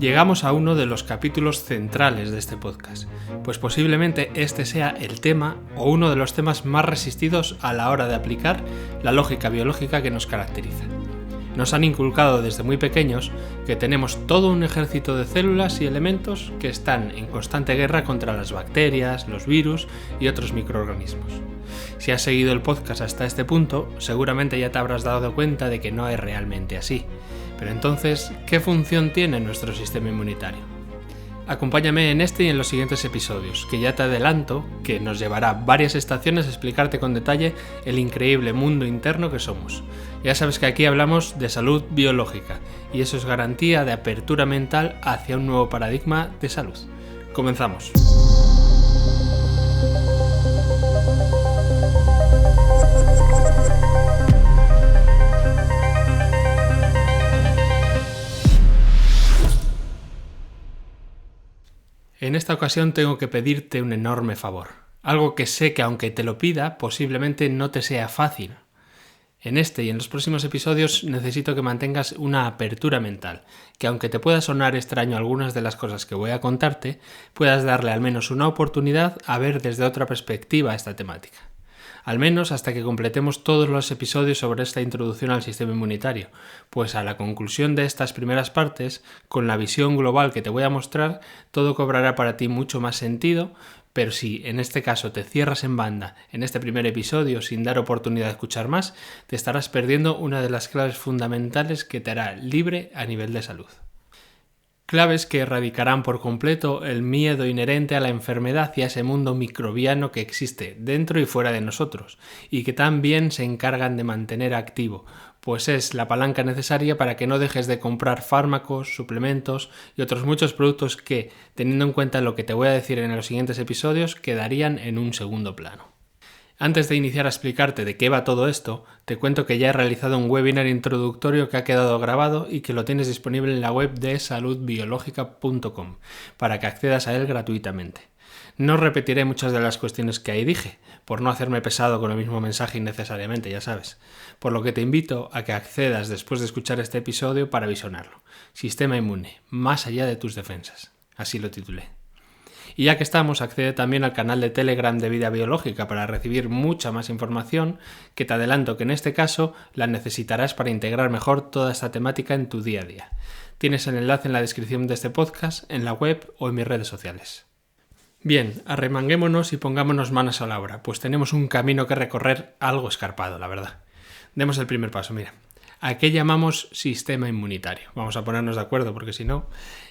Llegamos a uno de los capítulos centrales de este podcast, pues posiblemente este sea el tema o uno de los temas más resistidos a la hora de aplicar la lógica biológica que nos caracteriza. Nos han inculcado desde muy pequeños que tenemos todo un ejército de células y elementos que están en constante guerra contra las bacterias, los virus y otros microorganismos. Si has seguido el podcast hasta este punto, seguramente ya te habrás dado cuenta de que no es realmente así. Pero entonces, ¿qué función tiene nuestro sistema inmunitario? Acompáñame en este y en los siguientes episodios, que ya te adelanto que nos llevará varias estaciones a explicarte con detalle el increíble mundo interno que somos. Ya sabes que aquí hablamos de salud biológica, y eso es garantía de apertura mental hacia un nuevo paradigma de salud. Comenzamos. En esta ocasión tengo que pedirte un enorme favor, algo que sé que aunque te lo pida, posiblemente no te sea fácil. En este y en los próximos episodios necesito que mantengas una apertura mental, que aunque te pueda sonar extraño algunas de las cosas que voy a contarte, puedas darle al menos una oportunidad a ver desde otra perspectiva esta temática. Al menos hasta que completemos todos los episodios sobre esta introducción al sistema inmunitario, pues a la conclusión de estas primeras partes, con la visión global que te voy a mostrar, todo cobrará para ti mucho más sentido, pero si en este caso te cierras en banda en este primer episodio sin dar oportunidad de escuchar más, te estarás perdiendo una de las claves fundamentales que te hará libre a nivel de salud. Claves que erradicarán por completo el miedo inherente a la enfermedad y a ese mundo microbiano que existe dentro y fuera de nosotros, y que también se encargan de mantener activo, pues es la palanca necesaria para que no dejes de comprar fármacos, suplementos y otros muchos productos que, teniendo en cuenta lo que te voy a decir en los siguientes episodios, quedarían en un segundo plano. Antes de iniciar a explicarte de qué va todo esto, te cuento que ya he realizado un webinar introductorio que ha quedado grabado y que lo tienes disponible en la web de saludbiologica.com para que accedas a él gratuitamente. No repetiré muchas de las cuestiones que ahí dije, por no hacerme pesado con el mismo mensaje innecesariamente, ya sabes. Por lo que te invito a que accedas después de escuchar este episodio para visionarlo. Sistema inmune, más allá de tus defensas. Así lo titulé. Y ya que estamos, accede también al canal de Telegram de Vida Biológica para recibir mucha más información, que te adelanto que en este caso la necesitarás para integrar mejor toda esta temática en tu día a día. Tienes el enlace en la descripción de este podcast, en la web o en mis redes sociales. Bien, arremanguémonos y pongámonos manos a la obra, pues tenemos un camino que recorrer algo escarpado, la verdad. Demos el primer paso, mira. ¿A qué llamamos sistema inmunitario? Vamos a ponernos de acuerdo porque si no,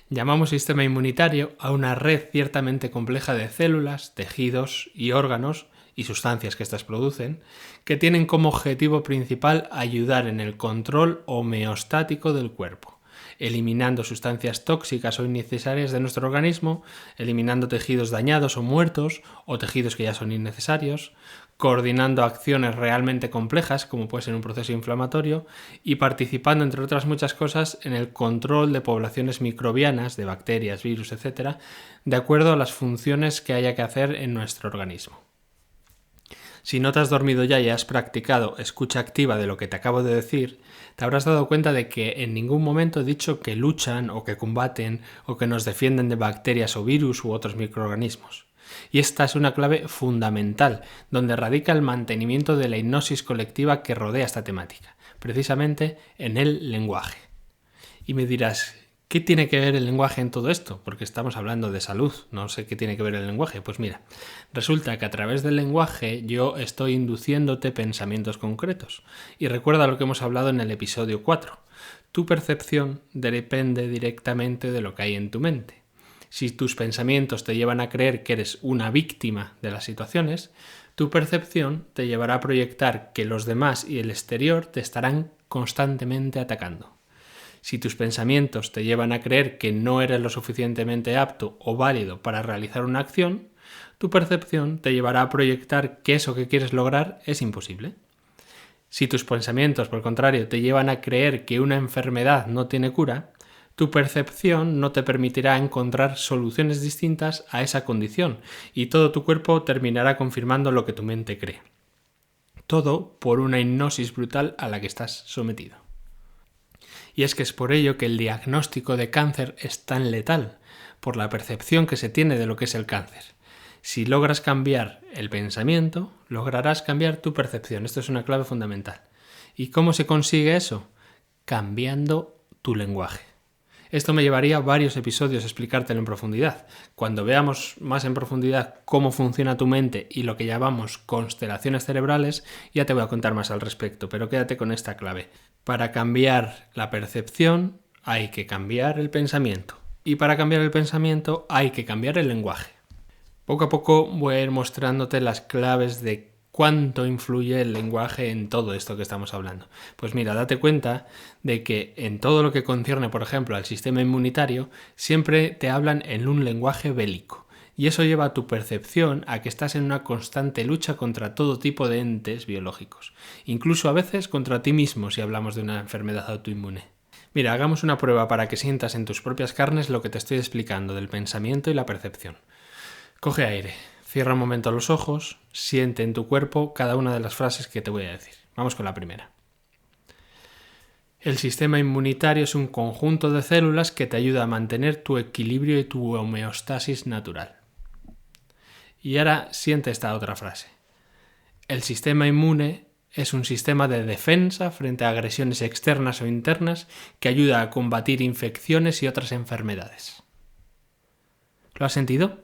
llamamos sistema inmunitario a una red ciertamente compleja de células, tejidos y órganos y sustancias que éstas producen, que tienen como objetivo principal ayudar en el control homeostático del cuerpo, eliminando sustancias tóxicas o innecesarias de nuestro organismo, eliminando tejidos dañados o muertos o tejidos que ya son innecesarios, coordinando acciones realmente complejas, como puede ser un proceso inflamatorio, y participando, entre otras muchas cosas, en el control de poblaciones microbianas, de bacterias, virus, etc., de acuerdo a las funciones que haya que hacer en nuestro organismo. Si no te has dormido ya y has practicado escucha activa de lo que te acabo de decir, te habrás dado cuenta de que en ningún momento he dicho que luchan o que combaten o que nos defienden de bacterias o virus u otros microorganismos. Y esta es una clave fundamental, donde radica el mantenimiento de la hipnosis colectiva que rodea esta temática, precisamente en el lenguaje. Y me dirás, ¿qué tiene que ver el lenguaje en todo esto? Porque estamos hablando de salud, no sé qué tiene que ver el lenguaje. Pues mira, resulta que a través del lenguaje yo estoy induciéndote pensamientos concretos. Y recuerda lo que hemos hablado en el episodio 4. Tu percepción depende directamente de lo que hay en tu mente. Si tus pensamientos te llevan a creer que eres una víctima de las situaciones, tu percepción te llevará a proyectar que los demás y el exterior te estarán constantemente atacando. Si tus pensamientos te llevan a creer que no eres lo suficientemente apto o válido para realizar una acción, tu percepción te llevará a proyectar que eso que quieres lograr es imposible. Si tus pensamientos, por el contrario, te llevan a creer que una enfermedad no tiene cura, tu percepción no te permitirá encontrar soluciones distintas a esa condición y todo tu cuerpo terminará confirmando lo que tu mente cree. Todo por una hipnosis brutal a la que estás sometido. Y es que es por ello que el diagnóstico de cáncer es tan letal, por la percepción que se tiene de lo que es el cáncer. Si logras cambiar el pensamiento, lograrás cambiar tu percepción. Esto es una clave fundamental. ¿Y cómo se consigue eso? Cambiando tu lenguaje. Esto me llevaría varios episodios a explicártelo en profundidad. Cuando veamos más en profundidad cómo funciona tu mente y lo que llamamos constelaciones cerebrales, ya te voy a contar más al respecto, pero quédate con esta clave. Para cambiar la percepción hay que cambiar el pensamiento. Y para cambiar el pensamiento hay que cambiar el lenguaje. Poco a poco voy a ir mostrándote las claves de cuánto influye el lenguaje en todo esto que estamos hablando. Pues mira, date cuenta de que en todo lo que concierne, por ejemplo, al sistema inmunitario, siempre te hablan en un lenguaje bélico. Y eso lleva a tu percepción a que estás en una constante lucha contra todo tipo de entes biológicos. Incluso a veces contra ti mismo si hablamos de una enfermedad autoinmune. Mira, hagamos una prueba para que sientas en tus propias carnes lo que te estoy explicando del pensamiento y la percepción. Coge aire. Cierra un momento los ojos, siente en tu cuerpo cada una de las frases que te voy a decir. Vamos con la primera. El sistema inmunitario es un conjunto de células que te ayuda a mantener tu equilibrio y tu homeostasis natural. Y ahora siente esta otra frase. El sistema inmune es un sistema de defensa frente a agresiones externas o internas que ayuda a combatir infecciones y otras enfermedades. ¿Lo has sentido?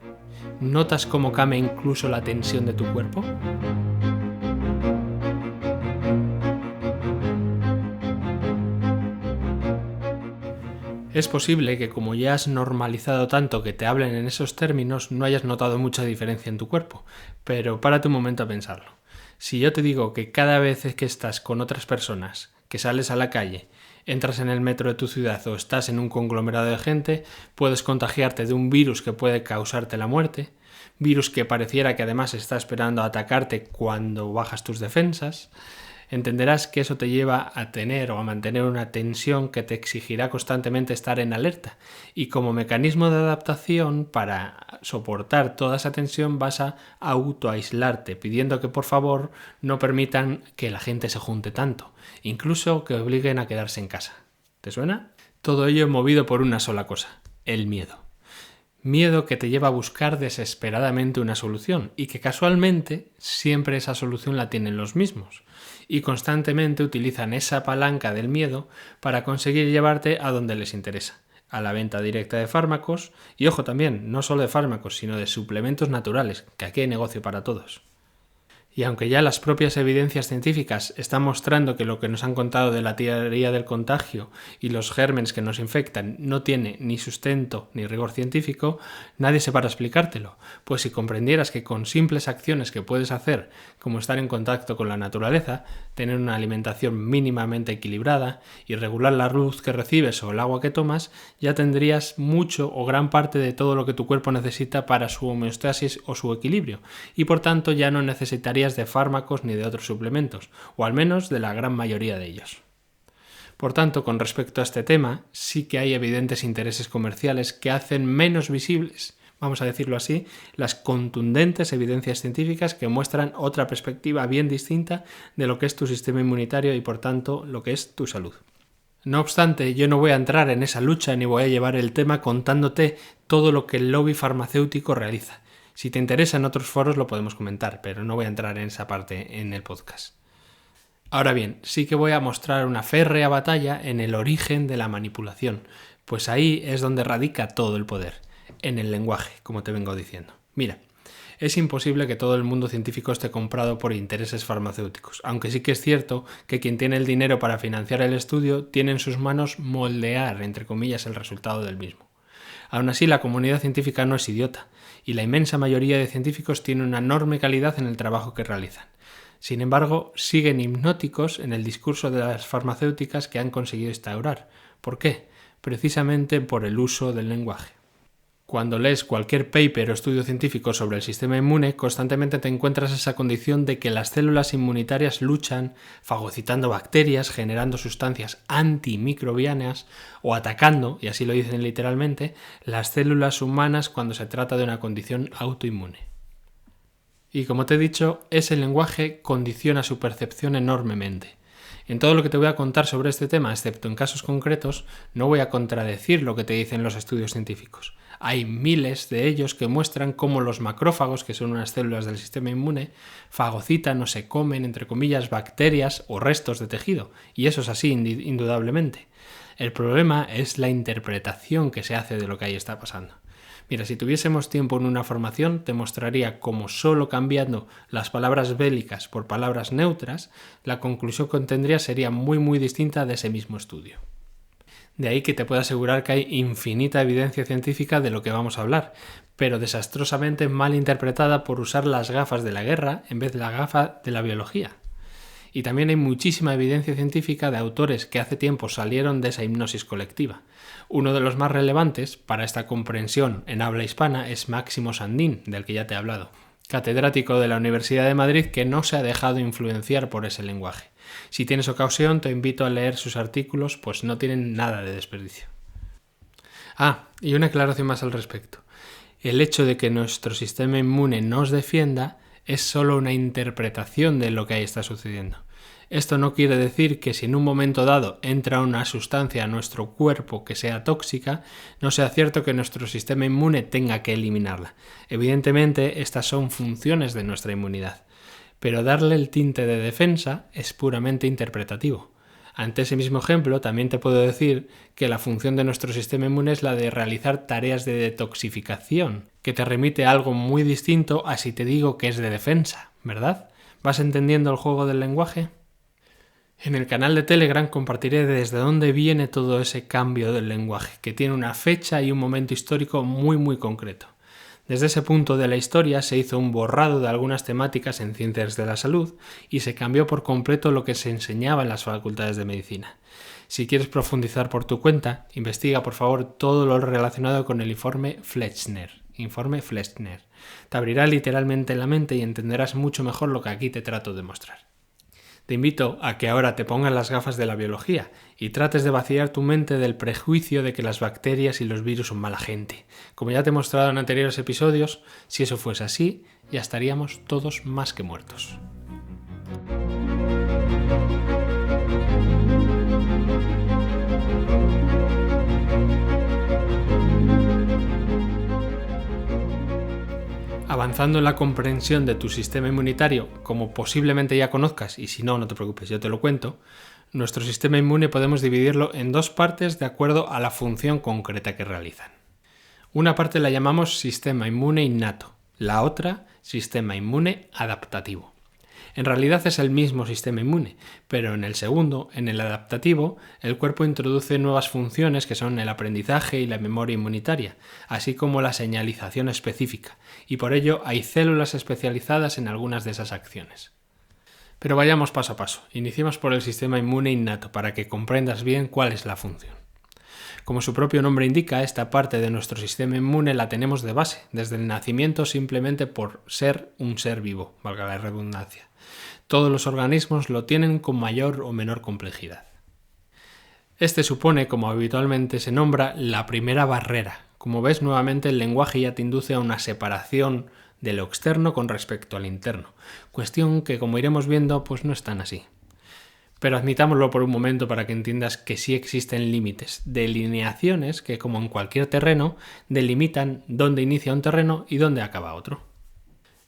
¿Notas cómo cambia incluso la tensión de tu cuerpo? Es posible que como ya has normalizado tanto que te hablen en esos términos, no hayas notado mucha diferencia en tu cuerpo, pero párate un momento a pensarlo. Si yo te digo que cada vez que estás con otras personas, que sales a la calle, entras en el metro de tu ciudad o estás en un conglomerado de gente, puedes contagiarte de un virus que puede causarte la muerte, virus que pareciera que además está esperando a atacarte cuando bajas tus defensas, entenderás que eso te lleva a tener o a mantener una tensión que te exigirá constantemente estar en alerta. Y como mecanismo de adaptación, para soportar toda esa tensión vas a autoaislarte, pidiendo que por favor no permitan que la gente se junte tanto, incluso que obliguen a quedarse en casa. ¿Te suena? Todo ello movido por una sola cosa, el miedo. Miedo que te lleva a buscar desesperadamente una solución y que casualmente siempre esa solución la tienen los mismos y constantemente utilizan esa palanca del miedo para conseguir llevarte a donde les interesa, a la venta directa de fármacos y ojo también, no solo de fármacos sino de suplementos naturales, que aquí hay negocio para todos. Y aunque ya las propias evidencias científicas están mostrando que lo que nos han contado de la teoría del contagio y los gérmenes que nos infectan no tiene ni sustento ni rigor científico, nadie se para a explicártelo, pues si comprendieras que con simples acciones que puedes hacer, como estar en contacto con la naturaleza, tener una alimentación mínimamente equilibrada y regular la luz que recibes o el agua que tomas, ya tendrías mucho o gran parte de todo lo que tu cuerpo necesita para su homeostasis o su equilibrio, y por tanto ya no necesitarías de fármacos ni de otros suplementos, o al menos de la gran mayoría de ellos. Por tanto, con respecto a este tema, sí que hay evidentes intereses comerciales que hacen menos visibles, vamos a decirlo así, las contundentes evidencias científicas que muestran otra perspectiva bien distinta de lo que es tu sistema inmunitario y por tanto lo que es tu salud. No obstante, yo no voy a entrar en esa lucha ni voy a llevar el tema contándote todo lo que el lobby farmacéutico realiza. Si te interesa en otros foros lo podemos comentar, pero no voy a entrar en esa parte en el podcast. Ahora bien, sí que voy a mostrar una férrea batalla en el origen de la manipulación, pues ahí es donde radica todo el poder, en el lenguaje, como te vengo diciendo. Mira, es imposible que todo el mundo científico esté comprado por intereses farmacéuticos, aunque sí que es cierto que quien tiene el dinero para financiar el estudio tiene en sus manos moldear, entre comillas, el resultado del mismo. Aún así, la comunidad científica no es idiota, y la inmensa mayoría de científicos tiene una enorme calidad en el trabajo que realizan. Sin embargo, siguen hipnóticos en el discurso de las farmacéuticas que han conseguido instaurar. ¿Por qué? Precisamente por el uso del lenguaje. Cuando lees cualquier paper o estudio científico sobre el sistema inmune, constantemente te encuentras esa condición de que las células inmunitarias luchan fagocitando bacterias, generando sustancias antimicrobianas o atacando, y así lo dicen literalmente, las células humanas cuando se trata de una condición autoinmune. Y como te he dicho, ese lenguaje condiciona su percepción enormemente. En todo lo que te voy a contar sobre este tema, excepto en casos concretos, no voy a contradecir lo que te dicen los estudios científicos. Hay miles de ellos que muestran cómo los macrófagos, que son unas células del sistema inmune, fagocitan o se comen, entre comillas, bacterias o restos de tejido, y eso es así indudablemente. El problema es la interpretación que se hace de lo que ahí está pasando. Mira, si tuviésemos tiempo en una formación, te mostraría cómo solo cambiando las palabras bélicas por palabras neutras, la conclusión que obtendría sería muy distinta de ese mismo estudio. De ahí que te puedo asegurar que hay infinita evidencia científica de lo que vamos a hablar, pero desastrosamente mal interpretada por usar las gafas de la guerra en vez de la gafa de la biología. Y también hay muchísima evidencia científica de autores que hace tiempo salieron de esa hipnosis colectiva. Uno de los más relevantes para esta comprensión en habla hispana es Máximo Sandín, del que ya te he hablado, catedrático de la Universidad de Madrid que no se ha dejado influenciar por ese lenguaje. Si tienes ocasión, te invito a leer sus artículos, pues no tienen nada de desperdicio. Y una aclaración más al respecto. El hecho de que nuestro sistema inmune nos defienda es solo una interpretación de lo que ahí está sucediendo. Esto no quiere decir que si en un momento dado entra una sustancia a nuestro cuerpo que sea tóxica, no sea cierto que nuestro sistema inmune tenga que eliminarla. Evidentemente, estas son funciones de nuestra inmunidad, pero darle el tinte de defensa es puramente interpretativo. Ante ese mismo ejemplo, también te puedo decir que la función de nuestro sistema inmune es la de realizar tareas de detoxificación, que te remite a algo muy distinto a si te digo que es de defensa, ¿verdad? ¿Vas entendiendo el juego del lenguaje? En el canal de Telegram compartiré desde dónde viene todo ese cambio del lenguaje, que tiene una fecha y un momento histórico muy concreto. Desde ese punto de la historia se hizo un borrado de algunas temáticas en ciencias de la salud y se cambió por completo lo que se enseñaba en las facultades de medicina. Si quieres profundizar por tu cuenta, investiga por favor todo lo relacionado con el informe Flexner. Te abrirá literalmente la mente y entenderás mucho mejor lo que aquí te trato de mostrar. Te invito a que ahora te pongas las gafas de la biología y trates de vaciar tu mente del prejuicio de que las bacterias y los virus son mala gente. Como ya te he mostrado en anteriores episodios, si eso fuese así, ya estaríamos todos más que muertos. Avanzando en la comprensión de tu sistema inmunitario, como posiblemente ya conozcas, y si no, no te preocupes, yo te lo cuento, nuestro sistema inmune podemos dividirlo en dos partes de acuerdo a la función concreta que realizan. Una parte la llamamos sistema inmune innato, la otra sistema inmune adaptativo. En realidad es el mismo sistema inmune, pero en el segundo, en el adaptativo, el cuerpo introduce nuevas funciones que son el aprendizaje y la memoria inmunitaria, así como la señalización específica, y por ello hay células especializadas en algunas de esas acciones. Pero vayamos paso a paso. Iniciemos por el sistema inmune innato para que comprendas bien cuál es la función. Como su propio nombre indica, esta parte de nuestro sistema inmune la tenemos de base, desde el nacimiento simplemente por ser un ser vivo, valga la redundancia. Todos los organismos lo tienen con mayor o menor complejidad. Este supone, como habitualmente se nombra, la primera barrera. Como ves, nuevamente el lenguaje ya te induce a una separación de lo externo con respecto al interno, cuestión que, como iremos viendo, pues no es tan así. Pero admitámoslo por un momento para que entiendas que sí existen límites, delineaciones que, como en cualquier terreno, delimitan dónde inicia un terreno y dónde acaba otro.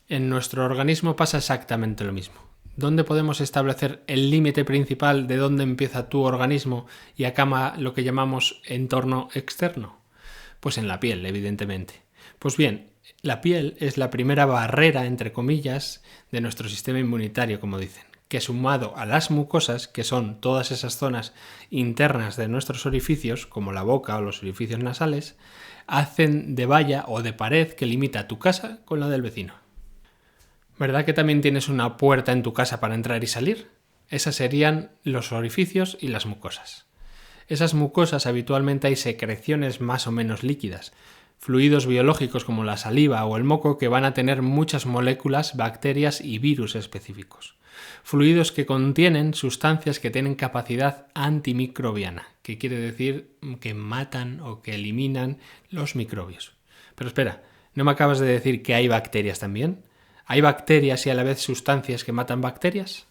En nuestro organismo pasa exactamente lo mismo. ¿Dónde podemos establecer el límite principal de dónde empieza tu organismo y acaba lo que llamamos entorno externo? Pues en la piel, evidentemente. Pues bien, la piel es la primera barrera, entre comillas, de nuestro sistema inmunitario, como dicen, que sumado a las mucosas, que son todas esas zonas internas de nuestros orificios, como la boca o los orificios nasales, hacen de valla o de pared que limita tu casa con la del vecino. ¿Verdad que también tienes una puerta en tu casa para entrar y salir? Esas serían los orificios y las mucosas. Esas mucosas habitualmente hay secreciones más o menos líquidas, fluidos biológicos como la saliva o el moco que van a tener muchas moléculas, bacterias y virus específicos. Fluidos que contienen sustancias que tienen capacidad antimicrobiana, que quiere decir que matan o que eliminan los microbios. Pero espera, ¿no me acabas de decir que hay bacterias también? ¿Hay bacterias y a la vez sustancias que matan bacterias?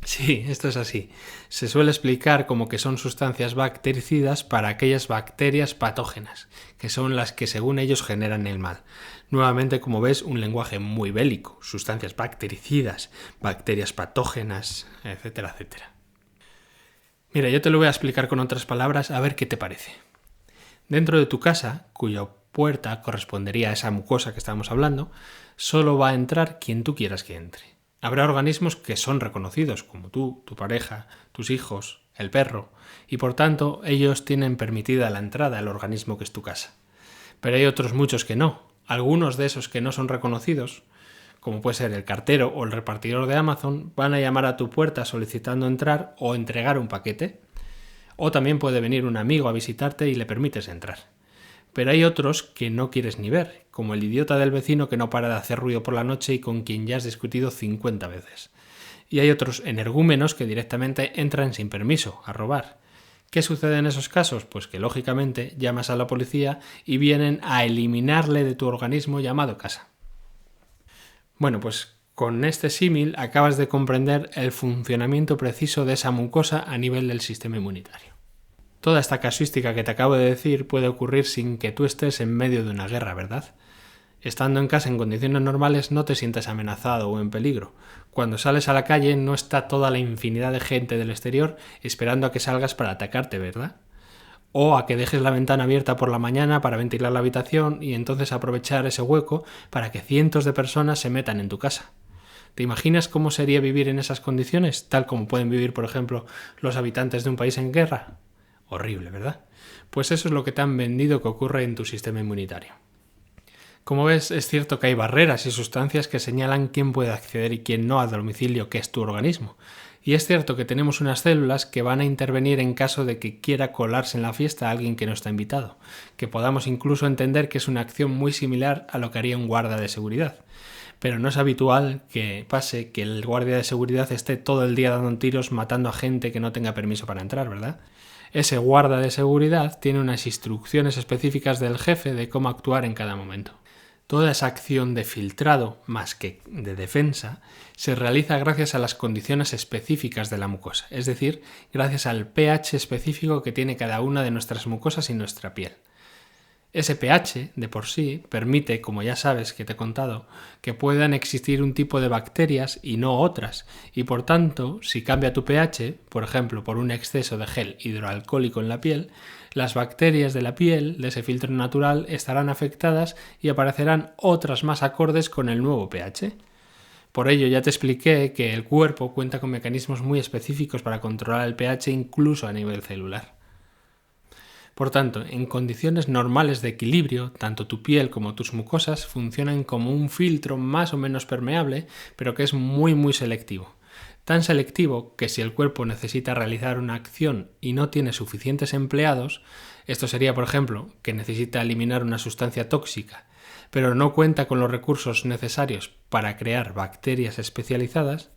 Sí, esto es así. Se suele explicar como que son sustancias bactericidas para aquellas bacterias patógenas, que son las que según ellos generan el mal. Nuevamente, como ves, un lenguaje muy bélico, sustancias bactericidas, bacterias patógenas, etcétera, etcétera. Mira, yo te lo voy a explicar con otras palabras a ver qué te parece. Dentro de tu casa, cuya puerta correspondería a esa mucosa que estábamos hablando, solo va a entrar quien tú quieras que entre. Habrá organismos que son reconocidos, como tú, tu pareja, tus hijos, el perro, y por tanto ellos tienen permitida la entrada al organismo que es tu casa. Pero hay otros muchos que no. Algunos de esos que no son reconocidos, como puede ser el cartero o el repartidor de Amazon, van a llamar a tu puerta solicitando entrar o entregar un paquete. O también puede venir un amigo a visitarte y le permites entrar. Pero hay otros que no quieres ni ver, como el idiota del vecino que no para de hacer ruido por la noche y con quien ya has discutido 50 veces. Y hay otros energúmenos que directamente entran sin permiso, a robar. ¿Qué sucede en esos casos? Pues que lógicamente llamas a la policía y vienen a eliminarle de tu organismo llamado casa. Bueno, pues con este símil acabas de comprender el funcionamiento preciso de esa mucosa a nivel del sistema inmunitario. Toda esta casuística que te acabo de decir puede ocurrir sin que tú estés en medio de una guerra, ¿verdad? Estando en casa en condiciones normales no te sientes amenazado o en peligro. Cuando sales a la calle no está toda la infinidad de gente del exterior esperando a que salgas para atacarte, ¿verdad? O a que dejes la ventana abierta por la mañana para ventilar la habitación y entonces aprovechar ese hueco para que cientos de personas se metan en tu casa. ¿Te imaginas cómo sería vivir en esas condiciones, tal como pueden vivir, por ejemplo, los habitantes de un país en guerra? Horrible, ¿verdad? Pues eso es lo que te han vendido que ocurre en tu sistema inmunitario. Como ves, es cierto que hay barreras y sustancias que señalan quién puede acceder y quién no al domicilio que es tu organismo. Y es cierto que tenemos unas células que van a intervenir en caso de que quiera colarse en la fiesta a alguien que no está invitado, que podamos incluso entender que es una acción muy similar a lo que haría un guardia de seguridad. Pero no es habitual que pase que el guardia de seguridad esté todo el día dando tiros matando a gente que no tenga permiso para entrar, ¿verdad? Ese guarda de seguridad tiene unas instrucciones específicas del jefe de cómo actuar en cada momento. Toda esa acción de filtrado, más que de defensa, se realiza gracias a las condiciones específicas de la mucosa, es decir, gracias al pH específico que tiene cada una de nuestras mucosas y nuestra piel. Ese pH, de por sí, permite, como ya sabes que te he contado, que puedan existir un tipo de bacterias y no otras, y por tanto, si cambia tu pH, por ejemplo por un exceso de gel hidroalcohólico en la piel, las bacterias de la piel, de ese filtro natural, estarán afectadas y aparecerán otras más acordes con el nuevo pH. Por ello ya te expliqué que el cuerpo cuenta con mecanismos muy específicos para controlar el pH incluso a nivel celular. Por tanto, en condiciones normales de equilibrio, tanto tu piel como tus mucosas funcionan como un filtro más o menos permeable, pero que es muy selectivo. Tan selectivo que si el cuerpo necesita realizar una acción y no tiene suficientes empleados, esto sería, por ejemplo, que necesita eliminar una sustancia tóxica, pero no cuenta con los recursos necesarios para crear bacterias especializadas,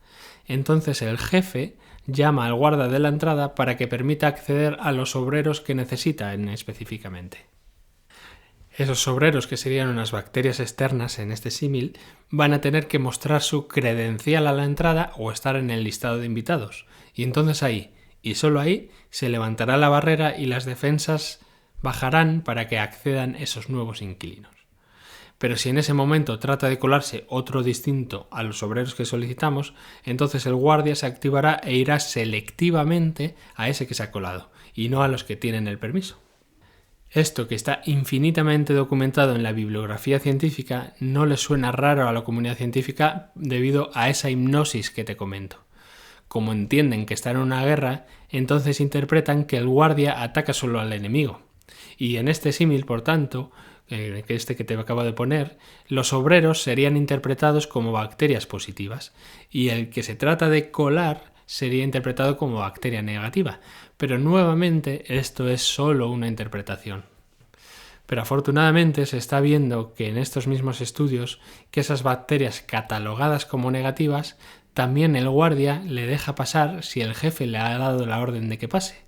entonces el jefe llama al guarda de la entrada para que permita acceder a los obreros que necesita específicamente. Esos obreros, que serían unas bacterias externas en este símil, van a tener que mostrar su credencial a la entrada o estar en el listado de invitados. Y entonces ahí, y solo ahí, se levantará la barrera y las defensas bajarán para que accedan esos nuevos inquilinos. Pero si en ese momento trata de colarse otro distinto a los obreros que solicitamos, entonces el guardia se activará e irá selectivamente a ese que se ha colado, y no a los que tienen el permiso. Esto, que está infinitamente documentado en la bibliografía científica, no le suena raro a la comunidad científica debido a esa hipnosis que te comento. Como entienden que están en una guerra, entonces interpretan que el guardia ataca solo al enemigo. Y en este símil, por tanto, que te acabo de poner, los obreros serían interpretados como bacterias positivas y el que se trata de colar sería interpretado como bacteria negativa, pero nuevamente esto es solo una interpretación. Pero afortunadamente se está viendo que en estos mismos estudios que esas bacterias catalogadas como negativas también el guardia le deja pasar si el jefe le ha dado la orden de que pase.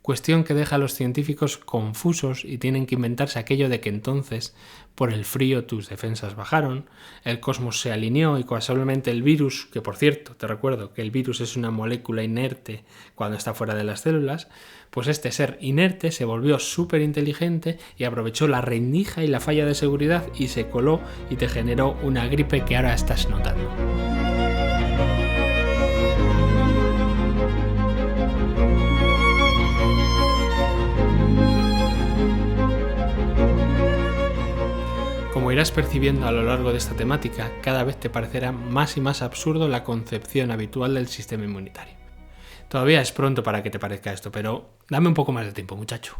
cuestión que deja a los científicos confusos y tienen que inventarse aquello de que entonces, por el frío, tus defensas bajaron, el cosmos se alineó y casualmente el virus, que por cierto, te recuerdo que el virus es una molécula inerte cuando está fuera de las células, pues este ser inerte se volvió súper inteligente y aprovechó la rendija y la falla de seguridad y se coló y te generó una gripe que ahora estás notando. Como irás percibiendo a lo largo de esta temática, cada vez te parecerá más y más absurdo la concepción habitual del sistema inmunitario. Todavía es pronto para que te parezca esto, pero dame un poco más de tiempo, muchacho.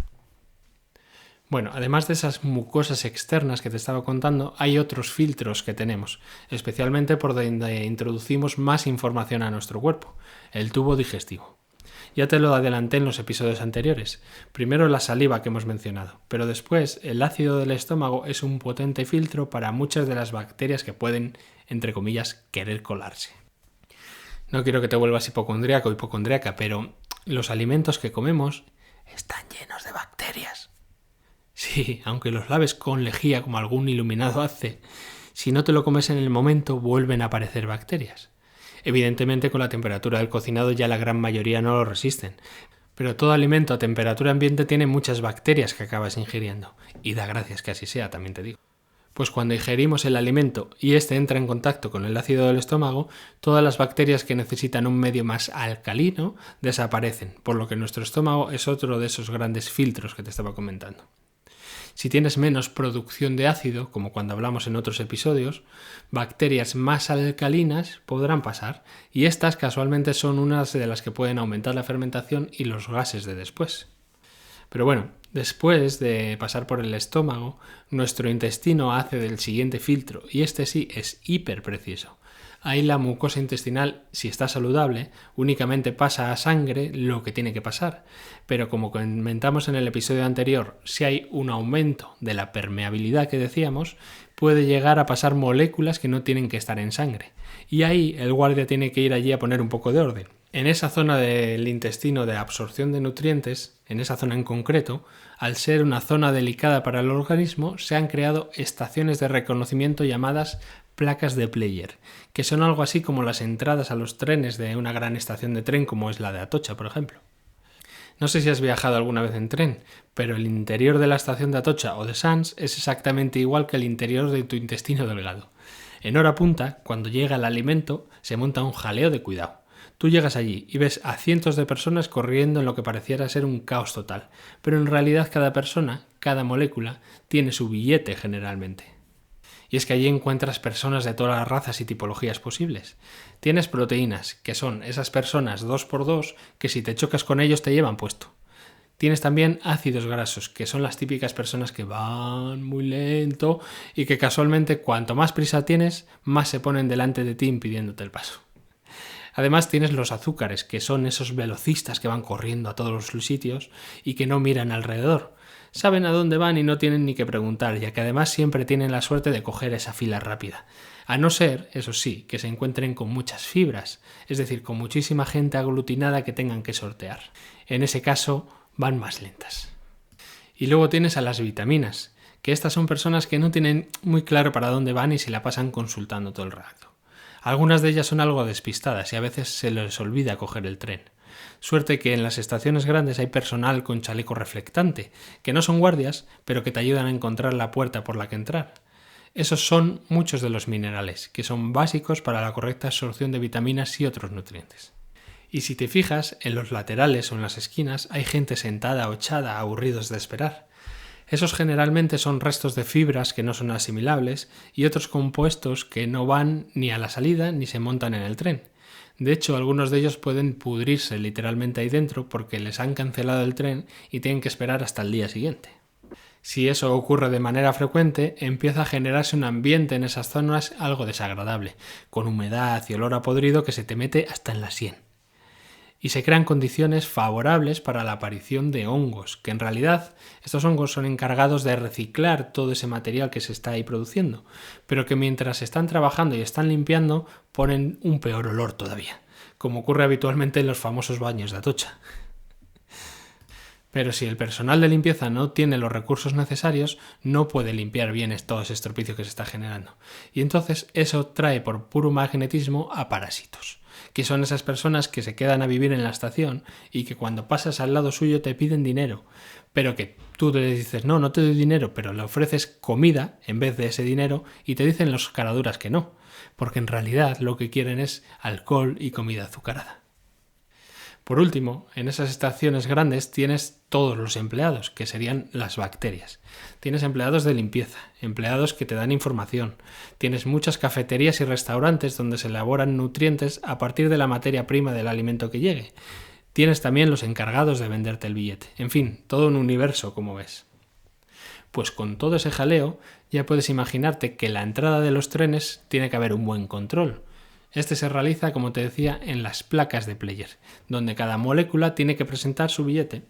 Bueno, además de esas mucosas externas que te estaba contando, hay otros filtros que tenemos, especialmente por donde introducimos más información a nuestro cuerpo, el tubo digestivo. Ya te lo adelanté en los episodios anteriores. Primero la saliva que hemos mencionado, pero después el ácido del estómago es un potente filtro para muchas de las bacterias que pueden, entre comillas, querer colarse. No quiero que te vuelvas hipocondríaco o hipocondríaca, pero los alimentos que comemos están llenos de bacterias. Sí, aunque los laves con lejía como algún iluminado hace, si no te lo comes en el momento vuelven a aparecer bacterias. Evidentemente con la temperatura del cocinado ya la gran mayoría no lo resisten, pero todo alimento a temperatura ambiente tiene muchas bacterias que acabas ingiriendo, y da gracias que así sea, también te digo. Pues cuando ingerimos el alimento y este entra en contacto con el ácido del estómago, todas las bacterias que necesitan un medio más alcalino desaparecen, por lo que nuestro estómago es otro de esos grandes filtros que te estaba comentando. Si tienes menos producción de ácido, como cuando hablamos en otros episodios, bacterias más alcalinas podrán pasar, y estas casualmente son unas de las que pueden aumentar la fermentación y los gases de después. Pero bueno, después de pasar por el estómago, nuestro intestino hace del siguiente filtro, y este sí es hiper preciso. Ahí la mucosa intestinal, si está saludable, únicamente pasa a sangre lo que tiene que pasar. Pero como comentamos en el episodio anterior, si hay un aumento de la permeabilidad que decíamos, puede llegar a pasar moléculas que no tienen que estar en sangre. Y ahí el guardia tiene que ir allí a poner un poco de orden. En esa zona del intestino de absorción de nutrientes, en esa zona en concreto, al ser una zona delicada para el organismo, se han creado estaciones de reconocimiento llamadas placas de Player, que son algo así como las entradas a los trenes de una gran estación de tren como es la de Atocha, por ejemplo. No sé si has viajado alguna vez en tren, pero el interior de la estación de Atocha o de Sants es exactamente igual que el interior de tu intestino delgado. En hora punta, cuando llega el alimento, se monta un jaleo de cuidado. Tú llegas allí y ves a cientos de personas corriendo en lo que pareciera ser un caos total, pero en realidad cada persona, cada molécula, tiene su billete generalmente. Y es que allí encuentras personas de todas las razas y tipologías posibles. Tienes proteínas, que son esas personas 2x2 que si te chocas con ellos te llevan puesto. Tienes también ácidos grasos, que son las típicas personas que van muy lento y que casualmente cuanto más prisa tienes, más se ponen delante de ti impidiéndote el paso. Además tienes los azúcares, que son esos velocistas que van corriendo a todos los sitios y que no miran alrededor. Saben a dónde van y no tienen ni que preguntar, ya que además siempre tienen la suerte de coger esa fila rápida. A no ser, eso sí, que se encuentren con muchas fibras, es decir, con muchísima gente aglutinada que tengan que sortear. En ese caso, van más lentas. Y luego tienes a las vitaminas, que estas son personas que no tienen muy claro para dónde van y se la pasan consultando todo el rato. Algunas de ellas son algo despistadas y a veces se les olvida coger el tren. Suerte que en las estaciones grandes hay personal con chaleco reflectante, que no son guardias, pero que te ayudan a encontrar la puerta por la que entrar. Esos son muchos de los minerales, que son básicos para la correcta absorción de vitaminas y otros nutrientes. Y si te fijas, en los laterales o en las esquinas hay gente sentada o echada, aburridos de esperar. Esos generalmente son restos de fibras que no son asimilables y otros compuestos que no van ni a la salida ni se montan en el tren. De hecho, algunos de ellos pueden pudrirse literalmente ahí dentro porque les han cancelado el tren y tienen que esperar hasta el día siguiente. Si eso ocurre de manera frecuente, empieza a generarse un ambiente en esas zonas algo desagradable, con humedad y olor a podrido que se te mete hasta en la sien. Y se crean condiciones favorables para la aparición de hongos, que en realidad estos hongos son encargados de reciclar todo ese material que se está ahí produciendo, pero que mientras están trabajando y están limpiando, ponen un peor olor todavía, como ocurre habitualmente en los famosos baños de Atocha. Pero si el personal de limpieza no tiene los recursos necesarios, no puede limpiar bien todo ese estropicio que se está generando. Y entonces eso trae por puro magnetismo a parásitos, que son esas personas que se quedan a vivir en la estación y que cuando pasas al lado suyo te piden dinero, pero que tú le dices no te doy dinero, pero le ofreces comida en vez de ese dinero y te dicen los caraduras que no, porque en realidad lo que quieren es alcohol y comida azucarada. Por último, en esas estaciones grandes tienes todos los empleados, que serían las bacterias. Tienes empleados de limpieza, empleados que te dan información. Tienes muchas cafeterías y restaurantes donde se elaboran nutrientes a partir de la materia prima del alimento que llegue. Tienes también los encargados de venderte el billete. En fin, todo un universo, como ves. Pues con todo ese jaleo ya puedes imaginarte que la entrada de los trenes tiene que haber un buen control. Este se realiza, como te decía, en las placas de Player, donde cada molécula tiene que presentar su billete.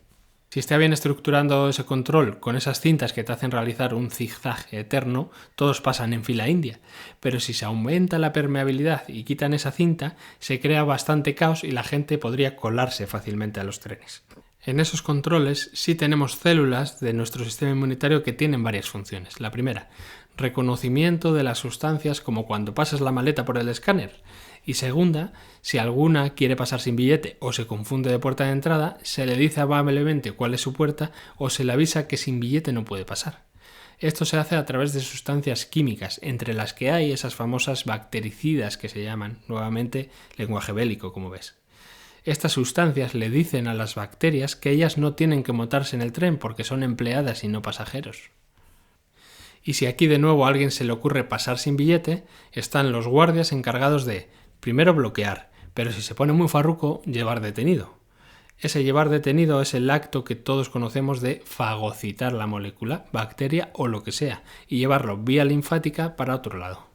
Si está bien estructurando ese control con esas cintas que te hacen realizar un zigzag eterno, todos pasan en fila india. Pero si se aumenta la permeabilidad y quitan esa cinta, se crea bastante caos y la gente podría colarse fácilmente a los trenes. En esos controles sí tenemos células de nuestro sistema inmunitario que tienen varias funciones. La primera, reconocimiento de las sustancias como cuando pasas la maleta por el escáner. Y segunda, si alguna quiere pasar sin billete o se confunde de puerta de entrada, se le dice amablemente cuál es su puerta o se le avisa que sin billete no puede pasar. Esto se hace a través de sustancias químicas, entre las que hay esas famosas bactericidas que se llaman, nuevamente, lenguaje bélico, como ves. Estas sustancias le dicen a las bacterias que ellas no tienen que montarse en el tren porque son empleadas y no pasajeros. Y si aquí de nuevo a alguien se le ocurre pasar sin billete, están los guardias encargados de, primero, bloquear, pero si se pone muy farruco, llevar detenido. Ese llevar detenido es el acto que todos conocemos de fagocitar la molécula, bacteria o lo que sea, y llevarlo vía linfática para otro lado.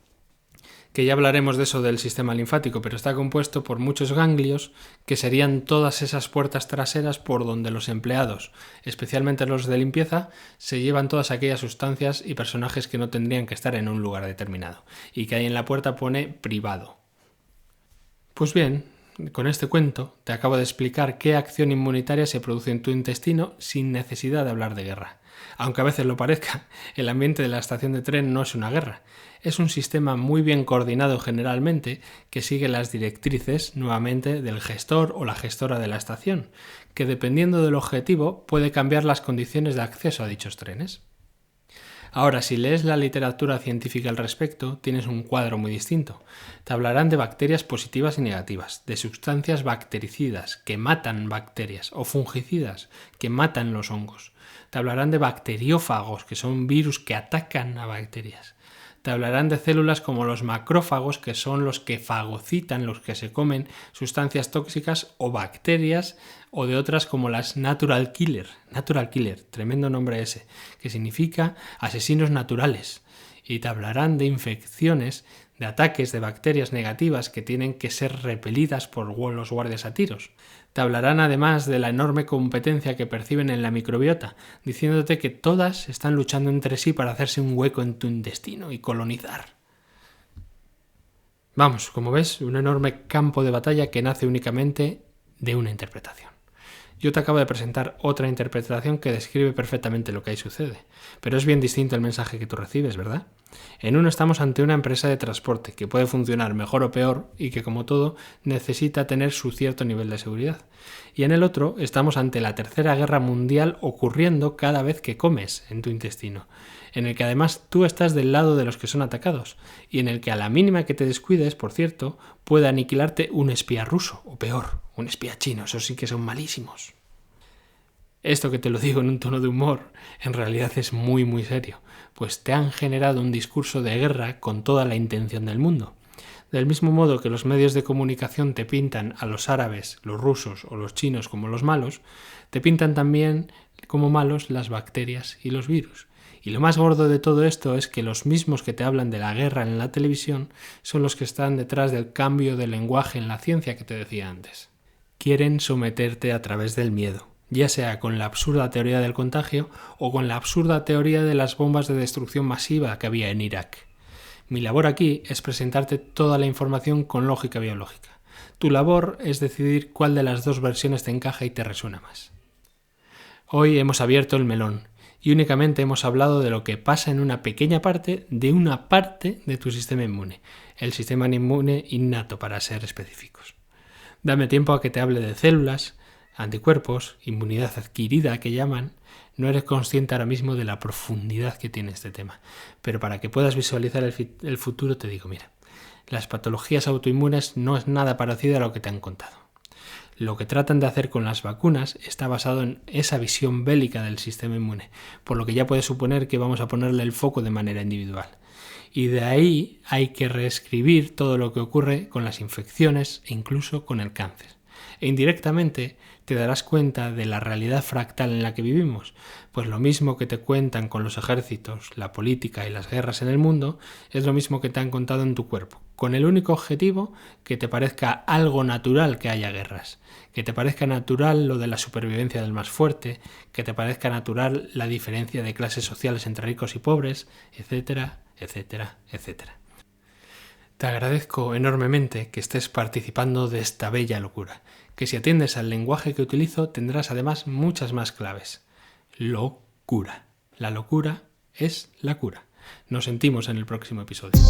Que ya hablaremos de eso del sistema linfático, pero está compuesto por muchos ganglios que serían todas esas puertas traseras por donde los empleados, especialmente los de limpieza, se llevan todas aquellas sustancias y personajes que no tendrían que estar en un lugar determinado, y que ahí en la puerta pone privado. Pues bien, con este cuento te acabo de explicar qué acción inmunitaria se produce en tu intestino sin necesidad de hablar de guerra. Aunque a veces lo parezca, el ambiente de la estación de tren no es una guerra. Es un sistema muy bien coordinado generalmente que sigue las directrices, nuevamente, del gestor o la gestora de la estación, que dependiendo del objetivo puede cambiar las condiciones de acceso a dichos trenes. Ahora, si lees la literatura científica al respecto, tienes un cuadro muy distinto. Te hablarán de bacterias positivas y negativas, de sustancias bactericidas que matan bacterias o fungicidas que matan los hongos. Te hablarán de bacteriófagos, que son virus que atacan a bacterias. Te hablarán de células como los macrófagos, que son los que fagocitan, los que se comen sustancias tóxicas o bacterias, o de otras como las natural killer, tremendo nombre ese, que significa asesinos naturales. Y te hablarán de infecciones, de ataques de bacterias negativas que tienen que ser repelidas por los guardias a tiros. Te hablarán además de la enorme competencia que perciben en la microbiota, diciéndote que todas están luchando entre sí para hacerse un hueco en tu intestino y colonizar. Vamos, como ves, un enorme campo de batalla que nace únicamente de una interpretación. Yo te acabo de presentar otra interpretación que describe perfectamente lo que ahí sucede, pero es bien distinto el mensaje que tú recibes, ¿verdad? En uno estamos ante una empresa de transporte que puede funcionar mejor o peor y que, como todo, necesita tener su cierto nivel de seguridad. Y en el otro estamos ante la Tercera Guerra Mundial ocurriendo cada vez que comes en tu intestino, en el que además tú estás del lado de los que son atacados y en el que a la mínima que te descuides, por cierto, puede aniquilarte un espía ruso o peor, un espía chino, esos sí que son malísimos. Esto que te lo digo en un tono de humor, en realidad es muy muy serio, pues te han generado un discurso de guerra con toda la intención del mundo. Del mismo modo que los medios de comunicación te pintan a los árabes, los rusos o los chinos como los malos, te pintan también como malos las bacterias y los virus. Y lo más gordo de todo esto es que los mismos que te hablan de la guerra en la televisión son los que están detrás del cambio de lenguaje en la ciencia que te decía antes. Quieren someterte a través del miedo, ya sea con la absurda teoría del contagio o con la absurda teoría de las bombas de destrucción masiva que había en Irak. Mi labor aquí es presentarte toda la información con lógica biológica. Tu labor es decidir cuál de las dos versiones te encaja y te resuena más. Hoy hemos abierto el melón y únicamente hemos hablado de lo que pasa en una pequeña parte de tu sistema inmune, el sistema inmune innato para ser específicos. Dame tiempo a que te hable de células, anticuerpos, inmunidad adquirida que llaman. No eres consciente ahora mismo de la profundidad que tiene este tema, pero para que puedas visualizar el futuro te digo, mira, las patologías autoinmunes no es nada parecido a lo que te han contado. Lo que tratan de hacer con las vacunas está basado en esa visión bélica del sistema inmune, por lo que ya puedes suponer que vamos a ponerle el foco de manera individual. Y de ahí hay que reescribir todo lo que ocurre con las infecciones e incluso con el cáncer. E indirectamente te darás cuenta de la realidad fractal en la que vivimos, pues lo mismo que te cuentan con los ejércitos, la política y las guerras en el mundo, es lo mismo que te han contado en tu cuerpo, con el único objetivo que te parezca algo natural que haya guerras, que te parezca natural lo de la supervivencia del más fuerte, que te parezca natural la diferencia de clases sociales entre ricos y pobres, etcétera, etcétera, etcétera. Te agradezco enormemente que estés participando de esta bella locura, que si atiendes al lenguaje que utilizo tendrás además muchas más claves. Locura. La locura es la cura. Nos sentimos en el próximo episodio.